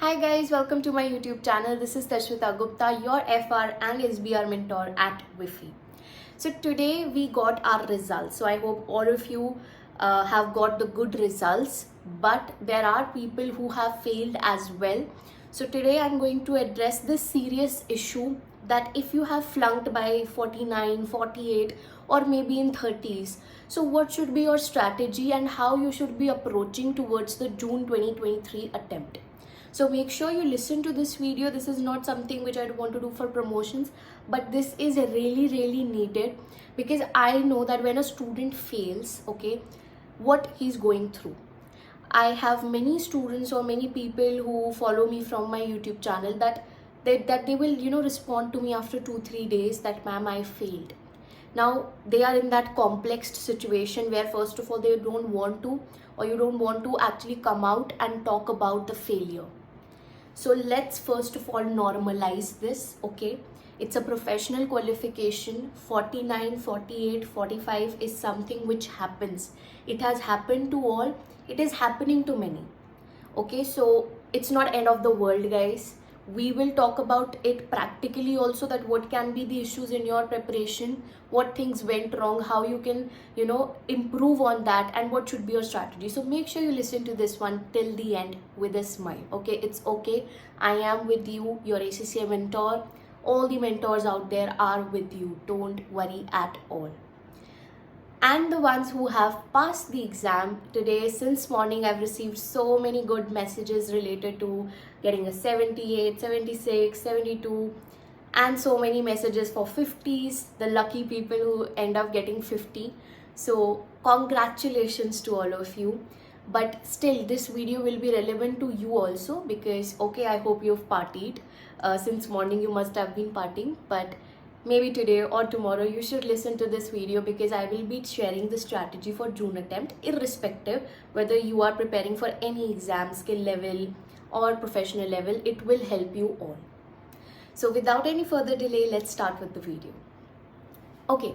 Hi guys, welcome to my YouTube channel. This is Tashwita Gupta, your FR and SBR mentor at Wi-Fi. So today we got our results. So I hope all of you have got the good results, but there are people who have failed as well. So today I'm going to address this serious issue that if you have flunked by 49, 48 or maybe in 30s, so what should be your strategy and how you should be approaching towards the June 2023 attempt. So make sure you listen to this video. This is not something which I want to do for promotions, but this is really needed because I know that when a student fails, okay, what he's going through. I have many students or many people who follow me from my YouTube channel that they will respond to me after 2-3 days that ma'am, I failed. Now they are in that complex situation where first of all they don't want to, or you don't want to actually come out and talk about the failure. So let's first of all normalize this, okay? It's a professional qualification. 49, 48, 45 is something which happens. It has happened to all. It is happening to many. Okay, so it's not end of the world, guys. We will talk about it practically also, that what can be the issues in your preparation, what things went wrong, how you can improve on that, and what should be your strategy. So make sure you listen to this one till the end with a smile. Okay, it's okay, I am with you, your ACCA mentor. All the mentors out there are with you, don't worry at all. And the ones who have passed the exam today, since morning I've received so many good messages related to getting a 78, 76, 72, and so many messages for 50s, the lucky people who end up getting 50. So congratulations to all of you. But still this video will be relevant to you also, because okay, I hope you've partied. Since morning you must have been partying, but maybe today or tomorrow you should listen to this video, because I will be sharing the strategy for June attempt, irrespective whether you are preparing for any exam, skill level or professional level. It will help you all. So without any further delay, let's start with the video. Okay,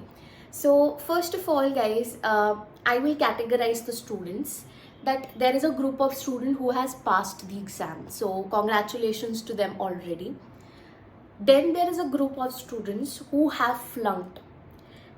so first of all guys, I will categorize the students, that there is a group of students who has passed the exam, so congratulations to them already. Then there is a group of students who have flunked.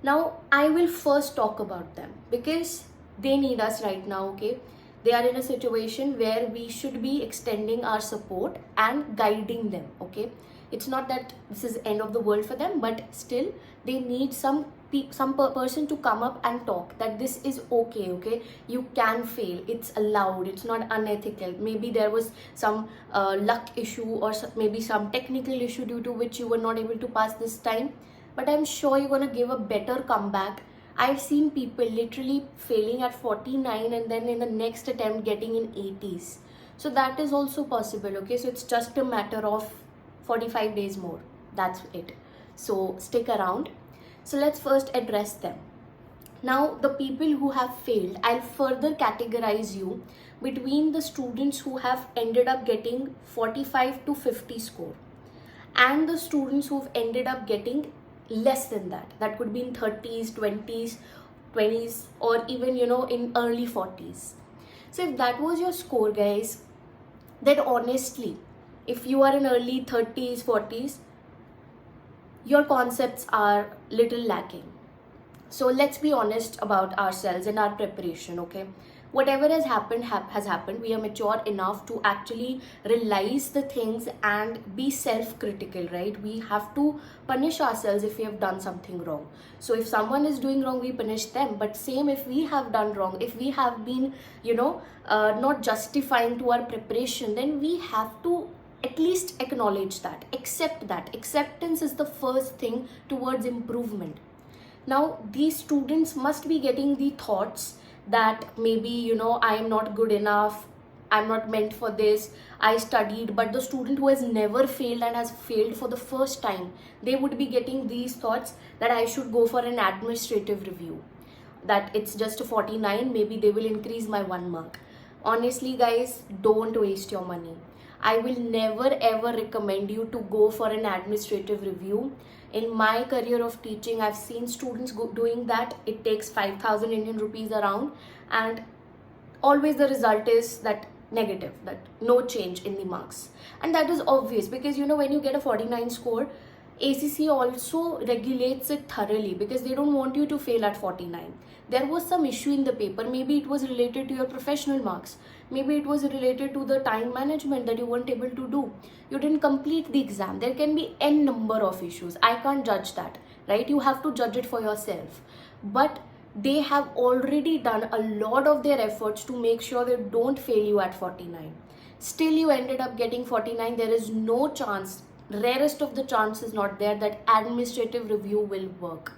Now I will first talk about them because they need us right now, okay? They are in a situation where we should be extending our support and guiding them, okay? It's not that this is end of the world for them, but still they need some person to come up and talk that this is okay, okay? You can fail, it's allowed, it's not unethical. Maybe there was some luck issue or maybe some technical issue due to which you were not able to pass this time, but I'm sure you're gonna give a better comeback. I've seen people literally failing at 49 and then in the next attempt getting in 80s. So that is also possible, okay? So it's just a matter of 45 days more. That's it. So stick around. So let's first address them. Now the people who have failed, I'll further categorize you between the students who have ended up getting 45 to 50 score and the students who've ended up getting less than that. That could be in 30s, 20s, or even in early 40s. So if that was your score, guys, then honestly, if you are in early 30s, 40s, your concepts are little lacking. So let's be honest about ourselves and our preparation, okay? Whatever has happened has happened. We are mature enough to actually realize the things and be self-critical, right? We have to punish ourselves if we have done something wrong. So if someone is doing wrong, we punish them. But same if we have done wrong, if we have been, not justifying to our preparation, then we have to at least acknowledge that, accept that. Acceptance is the first thing towards improvement. Now these students must be getting the thoughts that maybe I am not good enough, I'm not meant for this, I studied. But the student who has never failed and has failed for the first time, they would be getting these thoughts that I should go for an administrative review, that it's just a 49, maybe they will increase my 1 mark. Honestly guys, don't waste your money. I will never ever recommend you to go for an administrative review. In my career of teaching, I've seen students doing that. It takes 5,000 Indian rupees around, and always the result is that negative, that no change in the marks. And that is obvious because when you get a 49 score, ACC also regulates it thoroughly because they don't want you to fail at 49. There was some issue in the paper. Maybe it was related to your professional marks. Maybe it was related to the time management that you weren't able to do. You didn't complete the exam. There can be n number of issues. I can't judge that, right? You have to judge it for yourself. But they have already done a lot of their efforts to make sure they don't fail you at 49. Still, you ended up getting 49. There is no chance, rarest of the chances not there, that administrative review will work.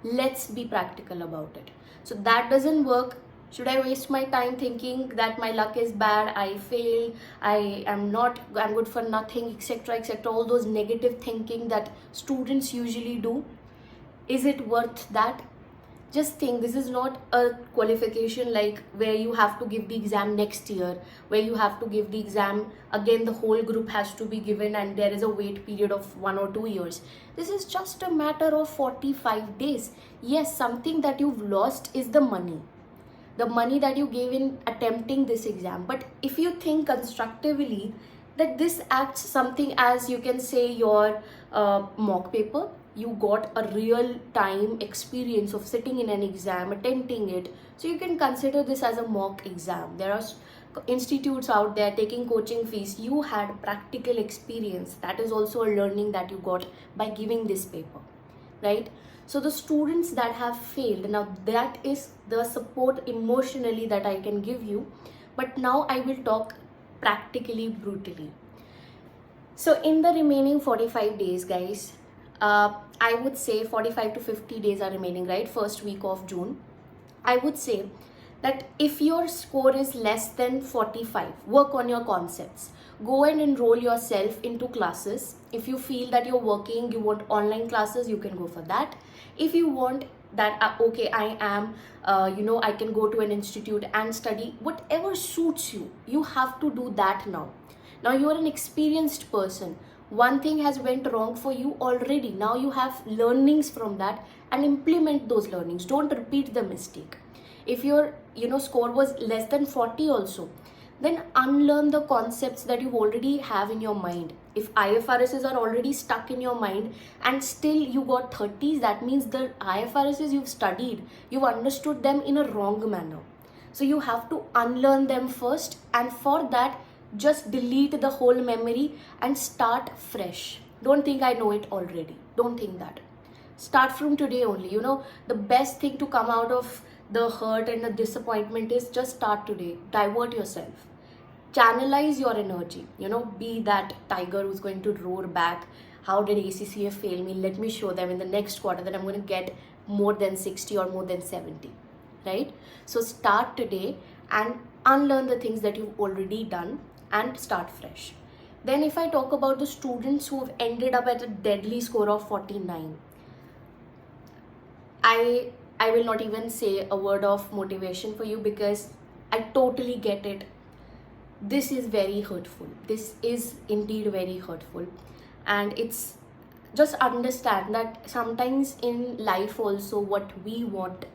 Let's be practical about it. So that doesn't work. Should I waste my time thinking that my luck is bad, I fail, I'm good for nothing, etc., etc., all those negative thinking that students usually do? Is it worth that? Just think, this is not a qualification like where you have to give the exam next year, where you have to give the exam again, the whole group has to be given and there is a wait period of 1 or 2 years. This is just a matter of 45 days. Yes, something that you've lost is the money that you gave in attempting this exam. But if you think constructively, that this acts something as, you can say, your mock paper. You got a real time experience of sitting in an exam, attempting it. So you can consider this as a mock exam. There are institutes out there taking coaching fees. You had practical experience. That is also a learning that you got by giving this paper, right? So the students that have failed, now that is the support emotionally that I can give you. But now I will talk practically, brutally. So in the remaining 45 days, guys, I would say 45 to 50 days are remaining, right? First week of June. I would say that if your score is less than 45, work on your concepts. Go and enroll yourself into classes. If you feel that you're working, you want online classes, you can go for that. If you want that, okay, I am, I can go to an institute and study, whatever suits you, you have to do that now. Now you are an experienced person. One thing has went wrong for you already. Now you have learnings from that and implement those learnings. Don't repeat the mistake. If your score was less than 40 also, then unlearn the concepts that you already have in your mind. If IFRSs are already stuck in your mind and still you got 30s, that means the IFRSs you've studied, you've understood them in a wrong manner. So you have to unlearn them first, and for that, just delete the whole memory and start fresh. Don't think I know it already. Don't think that. Start from today only. The best thing to come out of the hurt and the disappointment is just start today. Divert yourself. Channelize your energy. Be that tiger who's going to roar back. How did ACCA fail me? Let me show them in the next quarter that I'm going to get more than 60 or more than 70. Right? So start today and unlearn the things that you've already done and start fresh. Then if I talk about the students who have ended up at a deadly score of 49, I will not even say a word of motivation for you because I totally get it. This is very hurtful. This is indeed very hurtful. And it's just understand that sometimes in life also what we want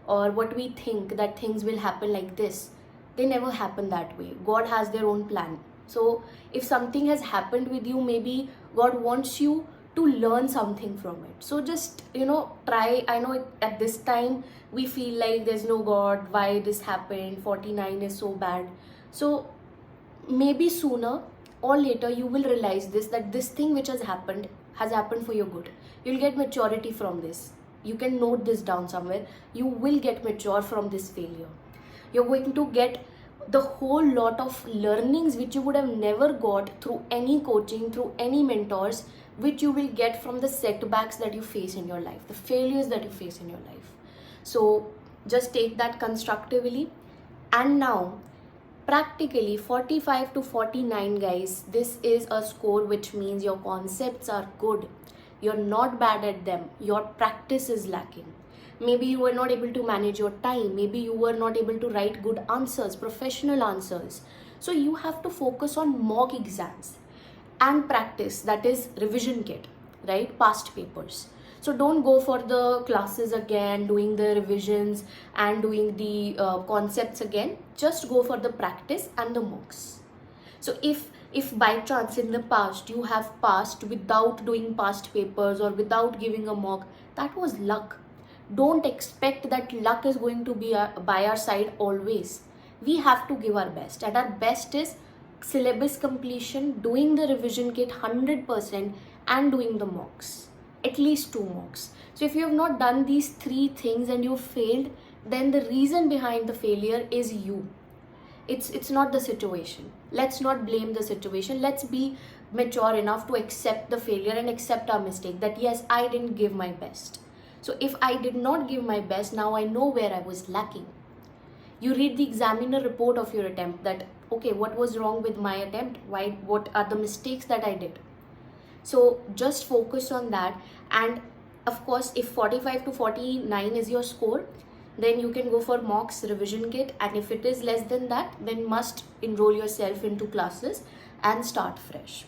or what we think that things will happen like this, they never happen that way. God has their own plan. So if something has happened with you, maybe God wants you to learn something from it. So just, try. I know at this time we feel like there's no God, why this happened, 49 is so bad. So maybe sooner or later you will realize that this thing which has happened for your good. You'll get maturity from this. You can note this down somewhere. You will get mature from this failure. You're going to get the whole lot of learnings which you would have never got through any coaching, through any mentors, which you will get from the setbacks that you face in your life, the failures that you face in your life. So just take that constructively. And now, practically 45 to 49, guys, this is a score which means your concepts are good. You're not bad at them. Your practice is lacking. Maybe you were not able to manage your time. Maybe you were not able to write good answers, professional answers. So you have to focus on mock exams and practice, that is revision kit, right? Past papers. So don't go for the classes again, doing the revisions and doing the concepts again. Just go for the practice and the mocks. So if by chance in the past you have passed without doing past papers or without giving a mock, that was luck. Don't expect that luck is going to be by our side always. We have to give our best, and our best is syllabus completion, doing the revision kit 100%, and doing the mocks, at least 2 mocks. So if you have not done these 3 things and you failed, then the reason behind the failure is you. It's not the situation. Let's not blame the situation. Let's be mature enough to accept the failure and accept our mistake, that yes, I didn't give my best. So if I did not give my best, now I know where I was lacking. You read the examiner report of your attempt, that okay, what was wrong with my attempt, what are the mistakes that I did. So just focus on that. And of course, if 45 to 49 is your score, then you can go for mocks, revision kit, and if it is less than that, then must enroll yourself into classes and start fresh.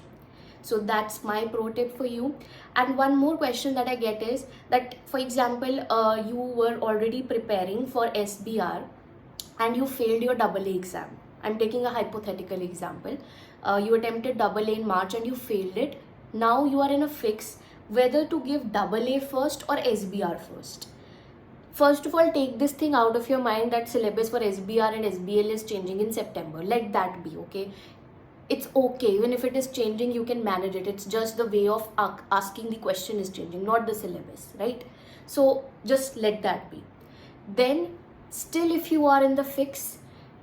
So that's my pro tip for you. And one more question that I get is that, for example, you were already preparing for SBR and you failed your AA exam. I'm taking a hypothetical example. You attempted AA in March and you failed it. Now you are in a fix whether to give AA first or SBR first. First of all, take this thing out of your mind that syllabus for SBR and SBL is changing in September. Let that be, okay? It's okay. Even if it is changing, you can manage it. It's just the way of asking the question is changing, not the syllabus, right? So just let that be. Then still, if you are in the fix,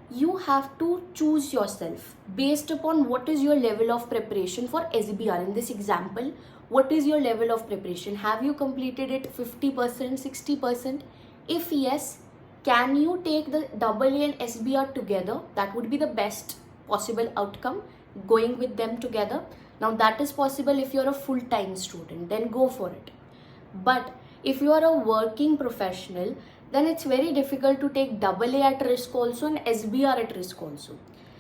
you have to choose yourself based upon what is your level of preparation for SBR. In this example, what is your level of preparation? Have you completed it 50%, 60%? If yes, can you take the AA and SBR together? That would be the best possible outcome, going with them together. Now that is possible if you're a full-time student, then go for it. But if you are a working professional, then it's very difficult to take AA at risk also and SBR at risk also.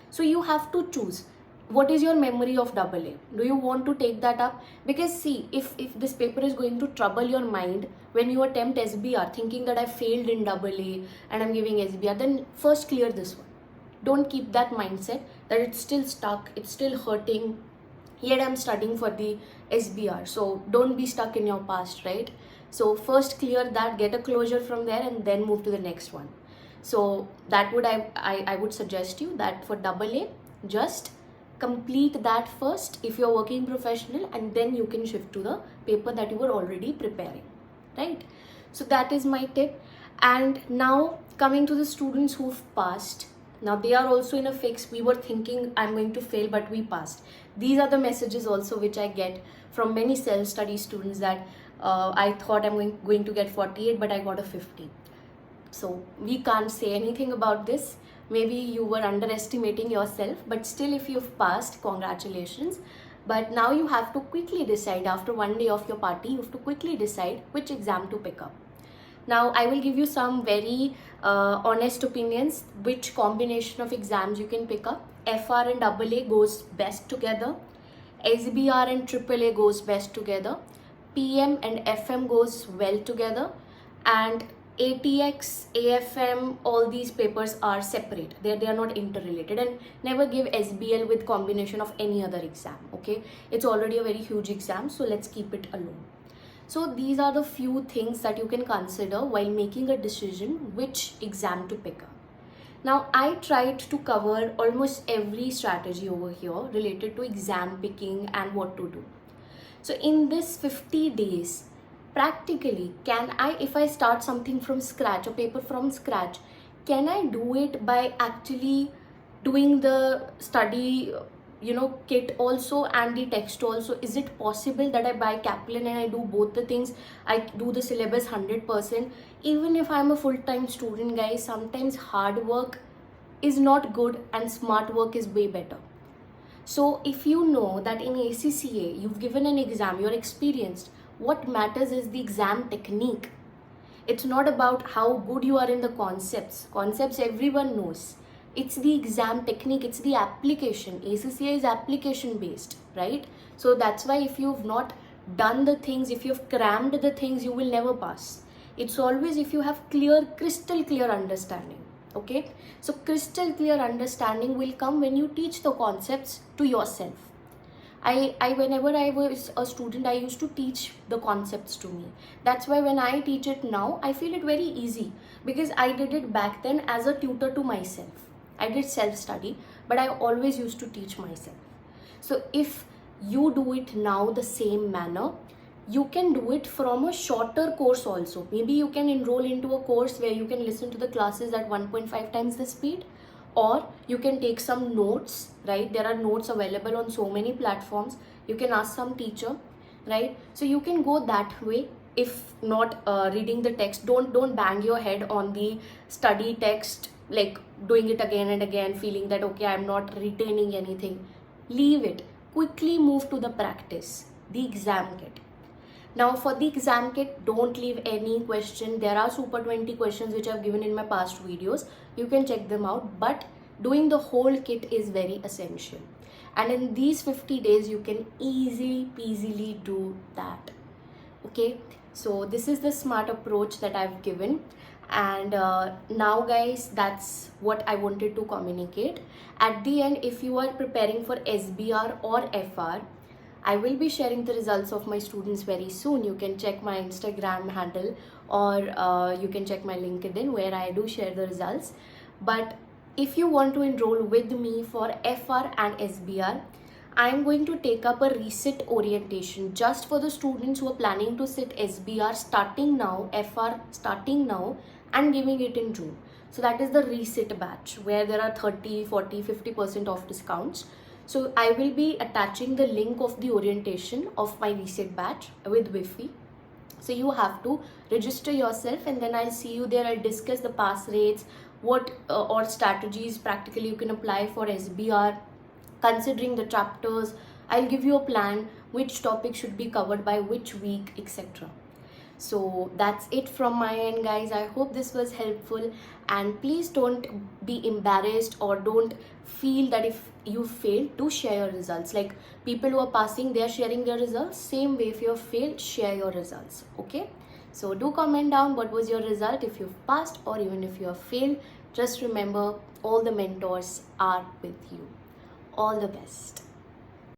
So you have to choose. What is your memory of AA? Do you want to take that up? Because see, if this paper is going to trouble your mind when you attempt SBR, thinking that I failed in AA and I'm giving SBR, then first clear this one. Don't keep that mindset that it's still stuck, it's still hurting, yet I'm studying for the SBR. So don't be stuck in your past, right? So first clear that, get a closure from there, and then move to the next one. So that would I would suggest you that for AA, just complete that first if you're working professional, and then you can shift to the paper that you were already preparing, right? So that is my tip. And now coming to the students who've passed, now they are also in a fix. We were thinking I'm going to fail, but we passed. These are the messages also which I get from many self-study students, that I thought I'm going to get 48, but I got a 50. So we can't say anything about this. Maybe you were underestimating yourself, but still, if you've passed, congratulations. But now you have to quickly decide, after one day of your party, you have to quickly decide which exam to pick up. Now I will give you some very honest opinions, which combination of exams you can pick up. FR and AA goes best together. SBR and AAA goes best together. PM and FM goes well together. And ATX, AFM, all these papers are separate. They are not interrelated. And never give SBL with combination of any other exam, okay? It's already a very huge exam, so let's keep it alone. So these are the few things that you can consider while making a decision which exam to pick up. Now I tried to cover almost every strategy over here related to exam picking and what to do. So in this 50 days, practically, can I, if I start something from scratch, a paper from scratch, can I do it by actually doing the study kit also and the text also? Is it possible that I buy Kaplan and I do both the things? I do the syllabus 100%. Even if I'm a full-time student, guys, sometimes hard work is not good and smart work is way better. So if you know that in ACCA, you've given an exam, you're experienced, what matters is the exam technique. It's not about how good you are in the concepts. Concepts everyone knows. It's the exam technique, it's the application. ACCA is application based, right? So that's why if you've not done the things, if you've crammed the things, you will never pass. It's always if you have crystal clear understanding. Okay, so crystal clear understanding will come when you teach the concepts to yourself. I whenever I was a student, I used to teach the concepts to me. That's why when I teach it now, I feel it very easy, because I did it back then as a tutor to myself. I did self-study, but I always used to teach myself. So if you do it now the same manner, you can do it from a shorter course also. Maybe you can enroll into a course where you can listen to the classes at 1.5 times the speed, or you can take some notes, right? There are notes available on so many platforms. You can ask some teacher, right? So you can go that way. If not reading the text, don't bang your head on the study text, like doing it again and again, feeling that okay, I'm not retaining anything. Leave it. Quickly move to the practice, the exam kit. Now for the exam kit, don't leave any question. There are super 20 questions which I've given in my past videos. You can check them out, but doing the whole kit is very essential. And in these 50 days, you can easily peasily do that. Okay, so this is the smart approach that I've given. And now guys, that's what I wanted to communicate. At the end, if you are preparing for SBR or FR, I will be sharing the results of my students very soon. You can check my Instagram handle, or you can check my LinkedIn where I do share the results. But if you want to enroll with me for FR and SBR, I am going to take up a resit orientation just for the students who are planning to sit SBR starting now, FR starting now, and giving it in June. So that is the resit batch where there are 30, 40, 50% off discounts. So I will be attaching the link of the orientation of my resit batch with Wi-Fi. So you have to register yourself, and then I'll see you there. I'll discuss the pass rates, what or strategies practically you can apply for SBR, considering the chapters. I'll give you a plan, which topic should be covered by which week, etc. So that's it from my end, guys. I hope this was helpful, and please don't be embarrassed or don't feel that if you failed, to share your results. Like people who are passing, they are sharing their results. Same way, if you have failed, share your results. Okay, so do comment down what was your result, if you've passed or even if you have failed. Just remember, all the mentors are with you. All the best.